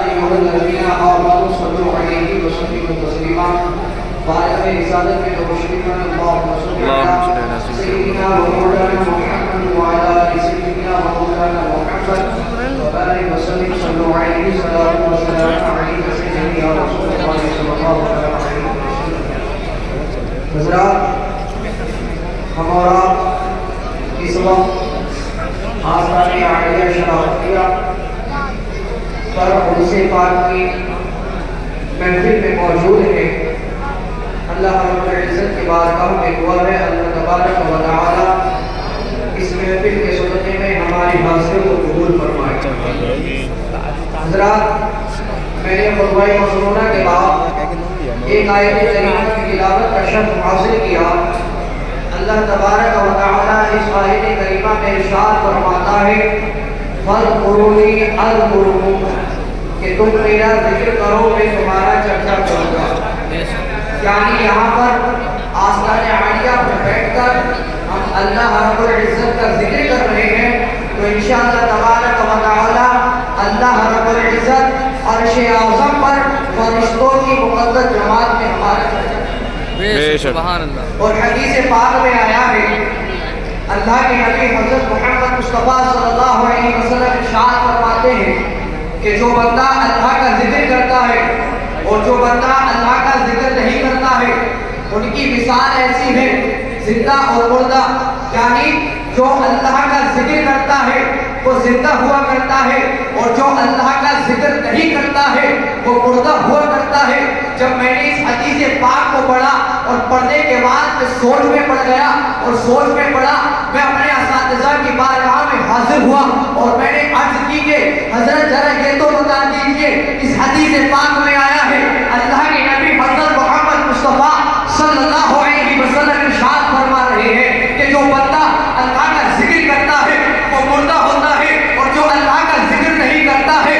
أيها الذين آمنوا صلوا عليه وسلموا تسليما فارغ رسالة وشريفا اللهم صل على سيدنا ومولانا محمد وعلى آل سيدنا ومولانا محمد وبارك وسلم صلوا عليه صلاة وسلام عليك سيدنا يا رسول الله صلى الله عليه وسلم. حضرات ہمارا اس وقت آستانِ عالیہ شرافیہ پر عرص پاک کی محفل میں موجود ہے. اللہ رب العزت کی بارگاہ میں دعا ہے اللہ تبارک و تعالی اس محفل کے سننے میں ہماری حاضری کو قبول فرمائے. حضرات میں نے خطبہ مسنونہ کے بعد ایک آیت کریمہ کی تلاوت کا شرف حاصل کیا. اللہ تبارک و تعالی اس آیت کریمہ میں ارشاد فرماتا ہے فَاذْكُرُونِي أَذْكُرْكُمْ کہ تم میرا ذکر کرو میں تمہارا چرچا کروں گا. یعنی یہاں پر آستانِ عالیہ پر بیٹھ کر ہم اللہ رب العزت کا ذکر کر رہے ہیں تو انشاءاللہ تبارک و تعالی اللہ رب العزت عرش اعظم پر فرشتوں کی مقدس جماعت میں ہمارا چرچا سبحان اللہ. اور حدیث پاک میں آیا ہے اللہ کے نبی حضرت محمد مصطفیٰ صلی اللہ علیہ وسلم ارشاد فرماتے ہیں کہ جو بندہ اللہ کا ذکر کرتا ہے اور جو بندہ اللہ کا ذکر نہیں کرتا ہے ان کی مثال ایسی ہے زندہ اور مردہ. یعنی جو اللہ کا ذکر کرتا ہے وہ زندہ ہوا کرتا ہے اور جو اللہ کا ذکر نہیں کرتا ہے وہ مردہ ہوا کرتا ہے. جب میں نے اس حدیث پاک کو پڑھا اور پڑھنے کے بعد میں سوچ میں پڑ گیا اور سوچ میں پڑا میں اپنے اساتذہ کی بارگاہ میں حاضر ہوا اور میں نے عرض کی کہ حضرت ذرا یہ تو بتا دیجئے اس حدیث پاک میں آیا ہے اللہ کے نبی حضرت محمد مصطفیٰ صلی اللہ علیہ وسلم ارشاد فرما رہے ہیں کہ جو بندہ اللہ کا ذکر کرتا ہے وہ مردہ ہوتا ہے اور جو اللہ کا ذکر نہیں کرتا ہے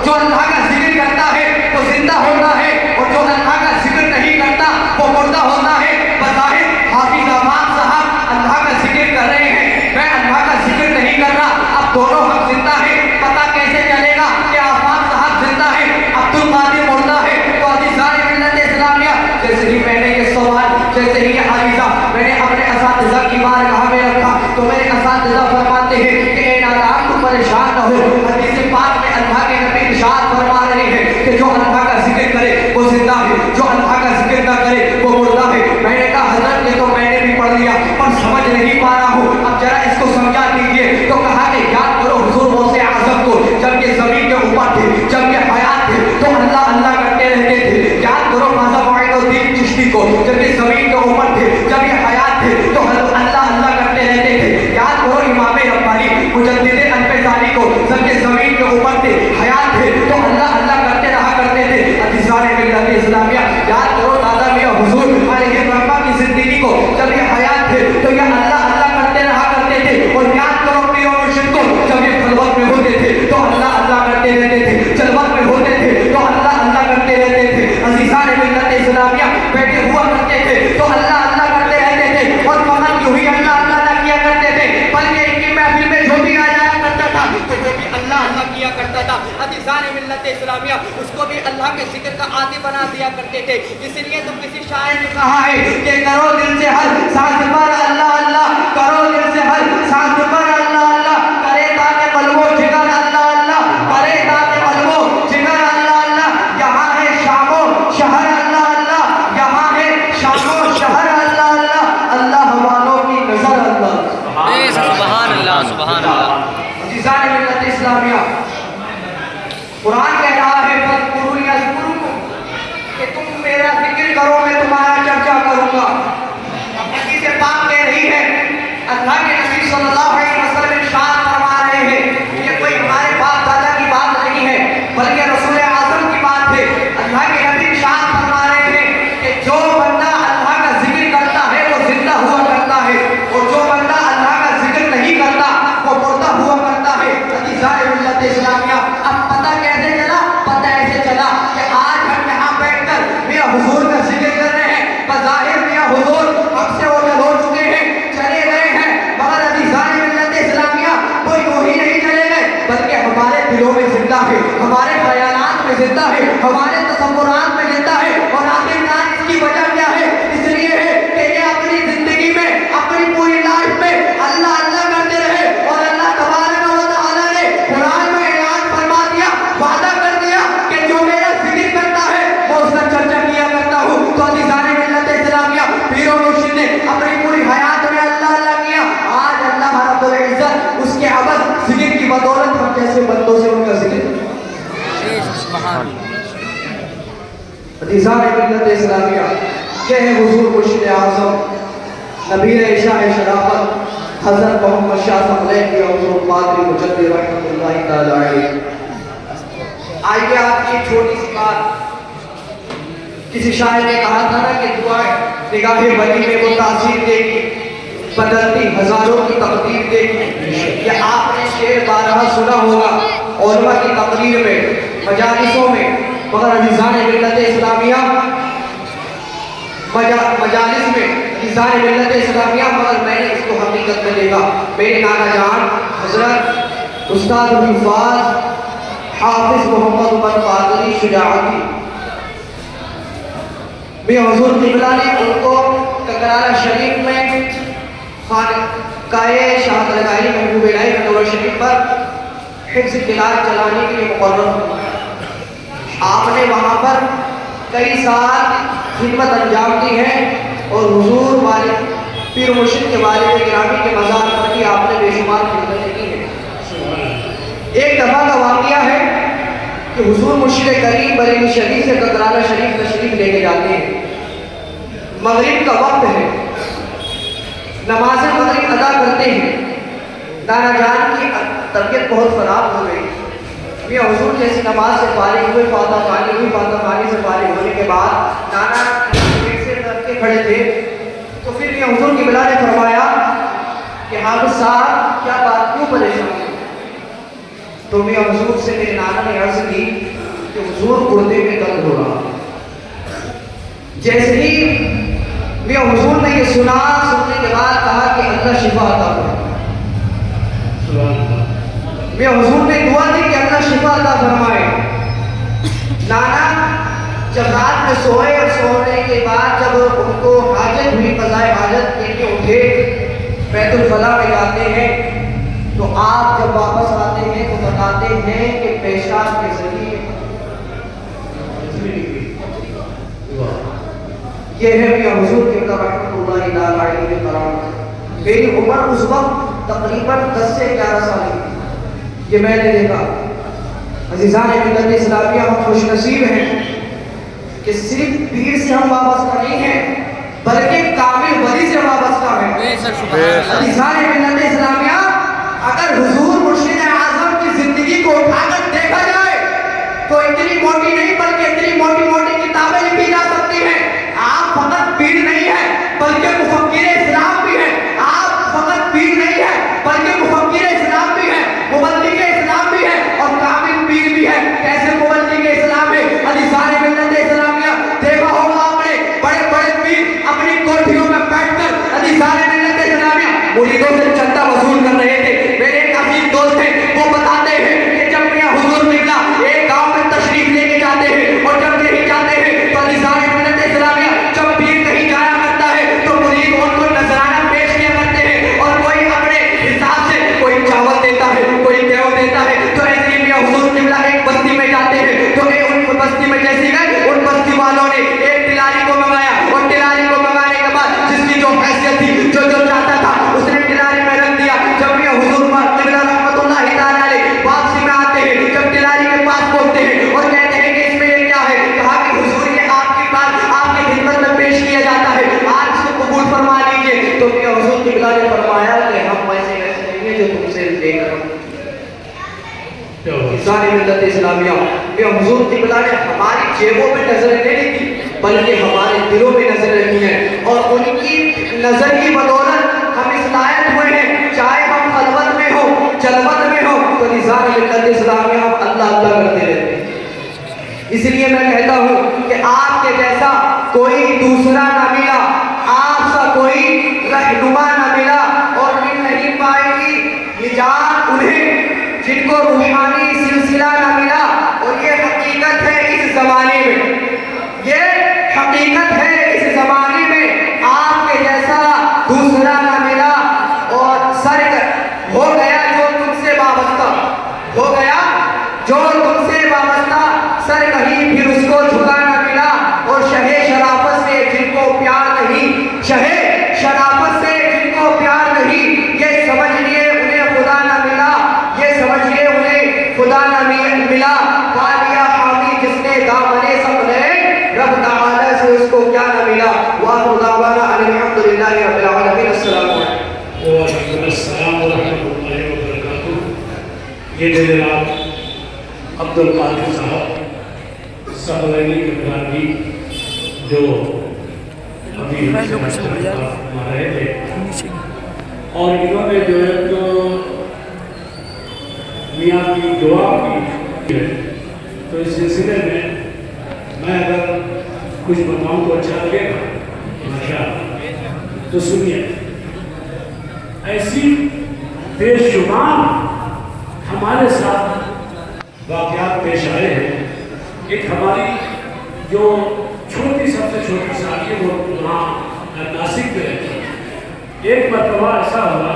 جو اللہ کا ذکر کرتا ہے وہ زندہ ہوتا ہے اور جو اللہ کا ذکر نہیں کرتا وہ مردہ ہوتا ہے. بظاہر حافظ امام صاحب اللہ کا ذکر کر رہے ہیں میں اللہ کا ذکر نہیں کر رہا. اب دونوں ہم زندہ ہیں پتہ کیسے چلے گا کہ امام صاحب زندہ ہے عبد القادر مردہ ہے. تو عزیزان ملت اسلامیہ جیسے ہی میں نے یہ سوال جیسے ہی یہ حادثہ میں نے اپنے اساتذہ کی بارگاہ میں رکھا تو میرے اساتذہ فرماتے ہیں کہ اے نادان تم پریشان نہ ہو. حدیث پاک میں اللہ کے نبی ارشاد فرما رہے ہیں کہ جو اللہ کا ذکر کرے وہ زندہ ہے جو اللہ کا ذکر نہ کرے وہ مردہ ہے. میں نے کہا حضرت یہ تو میں نے بھی پڑھ لیا پر سمجھ نہیں پا رہا ہوں اب ذرا اس کو سمجھا دیجیے. تو کہا کہ یاد کرو حضور غوث اعظم کو جب یہ زمین کے اوپر تھے جب یہ حیات تھے تو اللہ اللہ کرتے رہتے تھے. یاد کرو خواجہ معین الدین چشتی کو جب یہ زمین کے اوپر تھے جب یہ حیات تھے تو اللہ اللہ کرتے رہتے تھے. یاد کرو امام ربانی مجدد الفیضانی کو جب یہ زمین کے اوپر تھے حیات تھے تو اللہ اللہ کرتے رہا کرتے تھے. عزیزان ملت اسلامیہ یاد کرو دادا میاں حضور علیہ الرحمہ کی زندگی کو جب یہ حیات تھے تو یہ اللہ اللہ کرتے رہا کرتے تھے. اور یاد کرو پیر و مرشد کو جب یہ خلوت میں ہوتے تھے تو اللہ اللہ کرتے رہتے تھے. جلوت میں ہوتے تھے تو اللہ اللہ کرتے رہتے تھے. عزیزان ملت اسلامیہ بیٹھے ہوا کرتے تھے تو اللہ اللہ کرتے رہتے تھے اور فقط یوں ہی اللہ اللہ نہ کیا کرتے تھے بلکہ ان کی محفل میں جو بھی آ جایا کرتا تھا تو جو بھی اللہ اللہ کیا کرتا تھا عزیزان ملت اسلامیہ اس کو بھی اللہ کے ذکر کا عادی بنا دیا کرتے تھے. اس لیے تو کسی شاعر نے کہا ہے کہ کرو دل سے ہر سانس پر اللہ اللہ کرو دل سے ہر سانس پر اللہ اللہ کرے تاکہ قلب و جگر اللہ اللہ کرے تاکہ قلب و جگر اللہ اللہ. یہاں ہے شام و شہر اللہ اللہ یہاں ہے شام و شہر اللہ اللہ اللہ والوں کی نظر اللہ. سبحان اللہ سبحان اللہ. عزیزان ملت اسلامیہ قرآن کہہ رہا ہے فَاذْكُرُونِي أَذْكُرْكُمْ کہ تم میرا ذکر کرو میں تمہارا چرچا کروں گا. حدیث پاک کہہ رہی ہے اللہ کے نبی صلی اللہ علیہ وسلم ارشاد فرما رہے ہیں یہ کوئی ہمارے باپ دادا کی بات نہیں ہے بلکہ رسول اعظم کی بات ہے. اللہ کے نبی ارشاد فرما رہے ہیں کہ جو بندہ اللہ کا ذکر کرتا ہے وہ زندہ ہوا کرتا ہے اور جو بندہ اللہ کا ذکر نہیں کرتا وہ مردہ ہوا کرتا ہے. عزیزان ملت اسلامیہ اب پتہ کیسے چلا میں زندہ ہے، ہمارے تصورات میں زندہ ہے، اور آخرکار اس کی وجہ کیا ہے؟ اس لیے ہے کہ یہ اپنی زندگی میں، اپنی پوری لائف میں اللہ اللہ کرتے رہے، اور اللہ تبارک و تعالیٰ نے قرآن میں اعلان فرما دیا، وعدہ کر دیا کہ جو میرا ذکر کرتا ہے وہ اس کا چرچا کیا کرتا ہوں۔ تو عزیزان ملت اسلامیہ، پیر و مرشد نے اپنی پوری حیات میں اللہ اللہ کیا، آج اللہ رب العزت اس کے عوض ذکر کی بدولت ہم جیسے بندوں سے ان کا ذکر۔ سبحان عزیزان ملت اسلامیہ، یہ ہے حضور مرشد اعظم نبیر شاہ شرافت حضرت محمد شاہ صاحب کی حضور قادری مجدد رحمۃ اللہ تعالی علیہ۔ آئیے آپ کی چھوٹی سی بات، کسی شاعر نے کہا تھا نا کہ دعا نگاہ ولی میں وہ تاثیر دے گی، بدلتی ہزاروں کی تقدیر دے گی۔ یہ آپ نے شعر بارہا سنا ہوگا علماء کی تقریر میں، مجالسوں میں، مگر عزیزان ملت اسلامیہ مجالس میں، عزیزان ملت اسلامیہ، مگر میں نے اس کو حقیقت میں دیکھا۔ میرے نانا جان حضرت استاد الحفاظ حافظ محمد عمر قادری شجاعتی، میں حضور قبلہ نے ان کو ککرانہ شریف میں خانقاہ شاہد الہی محبوب الہی منور شریف پر حفظ قرآن چلانے کے لیے مقرر ہوا۔ آپ نے وہاں پر کئی سال خدمت انجام دی ہے، اور حضور والد پیر مرشد کے والد گرامی کے مزار پر بھی آپ نے بے شمار خدمتیں کی ہیں۔ ایک دفعہ کا واقعہ ہے کہ حضور مرشد کریم بریلی شریف سے ککرانہ شریف تشریف لے کے جاتے ہیں۔ مغرب کا وقت ہے، نماز مغرب ادا کرتے ہیں۔ نانا جان کی طبیعت بہت خراب ہو گئی، یہ حضور جیسی نماز سے فارغ ہوئے، فاتح خوانی ہوئی، فاتح خوانی سے فارغ ہونے کے بعد نانا پیٹ سے ڈر کے کھڑے تھے۔ تو پھر یہ حضور قبلہ نے فرمایا کہ حافظ صاحب کیا بات، کیوں پریشان ہیں؟ تو میں حضور سے میرے نانا نے عرض کی کہ حضور گردے میں درد ہو رہا۔ جیسے ہی میں حضور نے یہ سنا، سننے کے بعد کہا کہ اللہ شفا عطا فرمائے۔ میں حضور نے دعا دی کہ اللہ شفا عطا فرمائے۔ نانا جب رات میں سوئے، اور سونے کے بعد جب ان کو حاجت ہوئی، قضائے حاجت کے لیے اٹھے، بیت الخلاء میں جاتے ہیں، تو آپ جب واپس آتے ہیں تو بتاتے ہیں کہ پیشاب کے ذریعے یہ ہے میاں حضور قبلہ رحمۃ اللہ علیہ کے کرام۔ میری عمر اس وقت تقریباً 10 سے 11 سال کی، یہ میں نے دیکھا۔ عزیزان ملت اسلامیہ، ہم خوش نصیب ہیں کہ صرف پیر سے ہم وابستہ نہیں ہیں، بلکہ کامل ولی سے وابستہ ہیں۔ عزیزان ملت اسلامیہ، اگر حضور مرشد اعظم کی زندگی کو اٹھا کر دیکھا جائے تو اتنی موٹی نہیں بلکہ اتنی موٹی موٹی کتابیں لکھی جا سکتی ہیں۔ آپ فقط پیر نہیں ہیں بلکہ مفکر اسلام بھی ہیں۔ آپ فقط پیر نہیں ہیں بلکہ مفکر اسلام بھی ہیں، مبلغ اسلام بھی ہیں، اور کامل پیر بھی ہیں۔ کیسے مبلغ اسلام ہے؟ عزیزان ملت اسلامیہ، دیکھا ہوگا آپ نے بڑے بڑے پیر اپنی کوٹھیوں میں بیٹھ کر عزیزان ملت اسلامیہ مریدوں سے چندہ وصول کر رہے تھے۔ میرے ایک عزیز دوست ہیں، وہ بتاتے ہیں کہ جب میاں حضور قبلہ ایک گاؤں میں تشریف لے کے جاتے ہیں، اور جب کہیں جاتے ہیں تو عزیزان ملت اسلامیہ جب پیر کہیں جایا کرتا ہے تو مرید ان کو نذرانہ پیش کیا کرتے ہیں، اور کوئی اپنے حساب سے کوئی چاول دیتا ہے، کوئی گیہوں دیتا ہے۔ تو ایسے ہی میاں حضور قبلہ ایک بستی میں جاتے ہیں، تو ان بستی میں جیسے گئے، ان بستی والوں نے ایک ٹلاری کو منگایا، اور ٹلاری کو منگانے کے بعد جس کی جو حیثیت تھی، جو چاہتا تھا، اس نے ٹلاری میں رکھ دیا۔ جب میاں حضور قبلہ رحمۃ اللہ تعالی علیہ واپسی میں آتے ہیں، جب ٹلاری کے پاس پہنچتے ہیں اور کہتے ہیں کہ اس میں یہ کیا ہے، کہا کہ حضور یہ آپ کی بات آپ کی خدمت میں پیش کیا جاتا ہے، آج اس کو قبول فرما لیجیے۔ تو میاں حضور قبلہ نے فرمایا کہ ہم ویسے نہیں ہیں جو تم سے لے کر عزیزان ملت اسلامیہ، میاں حضور قبلہ نے ہماری جیبوں میں نظریں نہیں کی بلکہ ہمارے دلوں میں نظر رکھی ہیں، اور ان کی نظر کی بدولت ہم اس لائق ہوئے ہیں، چاہے ہم خلوت میں ہو جلوت میں ہو، تو عزیزان ملت اسلامیہ ہم اللہ اللہ کرتے رہتے ہیں۔ اس لیے میں کہتا ہوں کہ آپ کے جیسا کوئی دوسرا نہ ملا، آپ سا کوئی رہنما نہ ملا، اور مل نہیں پائے گی نجات انہیں جن کو روحانی سلسلہ نہ ملا۔ اور یہ حقیقت ان سے وابستہ سر کہیں پھر اس کو جھکا نہ ملا، اور شہ شرافت سے جن کو پیار نہیں، شہ شرافت سے جن کو پیار نہیں، یہ سمجھ لیے انہیں خدا نہ ملا، یہ سمجھ لیے انہیں خدا نہ ملا، پا لیا حامی جس نے دامن سپنے، رب تعالی سے اس کو کیا نہ ملا۔ وآخر دعوانا ان الحمدللہ رب العالمین۔ السلام علیکم۔ وعلیکم السلام ورحمۃ اللہ وبرکاتہ۔ یہ جناب عبد القادر صاحب سبلینی کے برادری جو ابھی مار رہے تھے، اور انہوں نے جو ہے تو میاں کی دعا کی ہے، تو اس سلسلے میں اگر کچھ بتاؤں تو اچھا لگے گا ماشاءاللہ۔ تو سنیے، ایسی بے شمار ہمارے ساتھ واقعات پیش آئے ہیں۔ ایک ہماری جو چھوٹی سب سے چھوٹی سالی ہے وہ وہاں ناسک میں رہتی ہے۔ ایک مرتبہ ایسا ہوا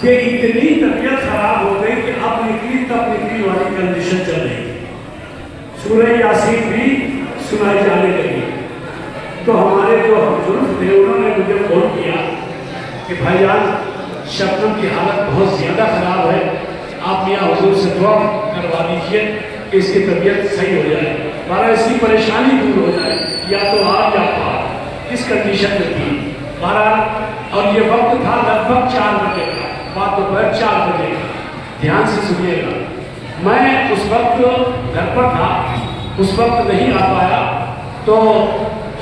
کہ اتنی طبیعت خراب ہو گئی کہ اب نکلی والی کنڈیشن چل رہی تھی، سورہ یاسین بھی سنائی جانے لگی۔ تو ہمارے جو ہمجرم تھے انہوں نے مجھے فون کیا کہ بھائی جان شبنم کی حالت بہت زیادہ خراب ہے، آپ میاں حضور سے دعا کروا دیجئے کہ اس کی طبیعت صحیح ہو جائے، بارہ اس کی پریشانی دور ہو جائے، یا تو آپ یا آپ اس کنڈیشن میں تھی بارہ۔ اور یہ وقت تھا لگ بھگ 4 بجے کا، بات دوپہر 4 بجے کا، دھیان سے سنیے گا۔ میں اس وقت گھر پر تھا، اس وقت نہیں آ پایا، تو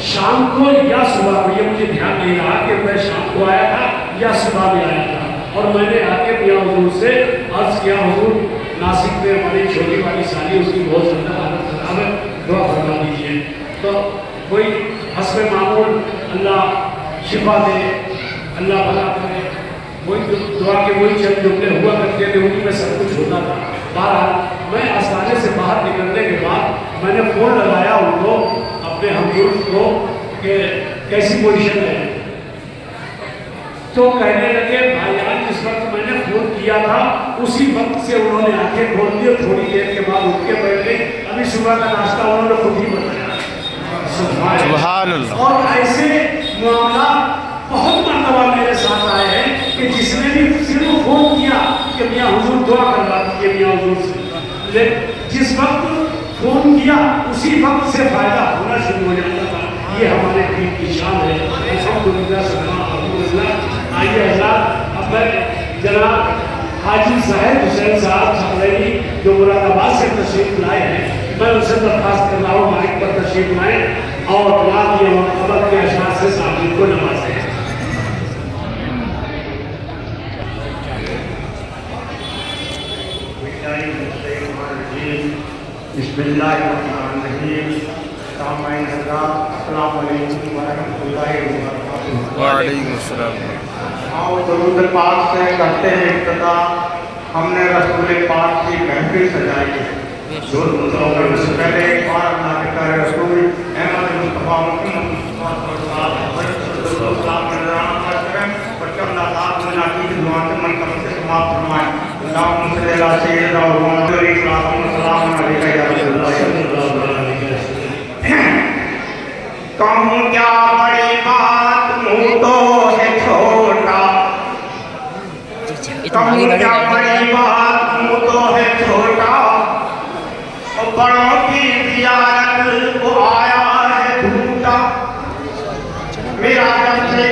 شام کو یا صبح کو، یہ مجھے دھیان نہیں رہا کہ میں شام کو آیا تھا یا صبح میں آیا تھا، اور میں نے آ کے میاں حضور سے عرض کیا حضور ناسک میں ہماری چھوٹی والی سالی اس کی بہت زیادہ حالت خراب ہے، دعا فرما دیجیے۔ تو کوئی حسب معمول اللہ شفا دے، اللہ بھلا کرے، وہی دعا کے وہی چند جملے ہوا کرتے تھے، انہیں میں سب کچھ ہوتا تھا۔ بہرحال میں آستانے سے باہر نکلنے کے بعد میں نے فون لگایا ان کو، اپنے ہمدرد کو، کہ کیسی پوزیشن ہے، تو کہنے لگے بھائی جان جس وقت میں نے فون کیا تھا اسی وقت سے انہوں نے آنکھیں کھول دی، تھوڑی دیر کے بعد اٹھ کے بیٹھ گئے، ابھی صبح کا ناشتہ انہوں نے خود ہی بنایا۔ سبحان اللہ۔ اور ایسے معاملات بہت مرتبہ میرے ساتھ آئے ہیں کہ جس نے بھی صرف فون کیا کہ میاں حضور دعا کروا دیجیے میاں حضور سے، جس وقت فون کیا اسی وقت سے فائدہ ہونا شروع ہو جاتا تھا۔ یہ ہمارے دین کی شان ہے، الحمدللہ الحمدللہ۔ آئیے حضرات، اب میں جناب حاجی زاہد حسین صاحب سبلینی جو مراد آباد سے تشریف لائے ہیں، میں ان سے درخواست کر رہا ہوں مائک پر تشریف لائیں اور نعت یا محبت کے اشعار سے سامعین کو نوازیں۔ بسم اللہ الرحمن الرحیم۔ سامعین حضرات السلام علیکم ورحمۃ اللہ وبرکاتہ۔ وعلیکم السلام۔ آؤ درود پاک سے کرتے ہیں ابتدا۔ ہم نے رسول پاک کی محفل سجائی ہے، درود سے پہلے ایک بار اللہ کے پیارے رسول احمد مصطفیٰ محمد مصطفیٰ صلی اللہ علیہ وسلم کے نام کرتے ہیں، بچہ اللہ تعالیٰ نے ناکی کی دعا سے منتقل سے سماعت فرمائیں۔ اللہم صلی اللہ سیدنا و محمد علیہ السلام علیکہ یا رسول اللہ۔ کہوں کیا بڑی بات منہ تو ہے چھوٹا، کہوں کیا بڑی بات منہ تو ہے چھوٹا، بڑوں کی زیارت کو آیا ہے جھوٹا، میرا جب سے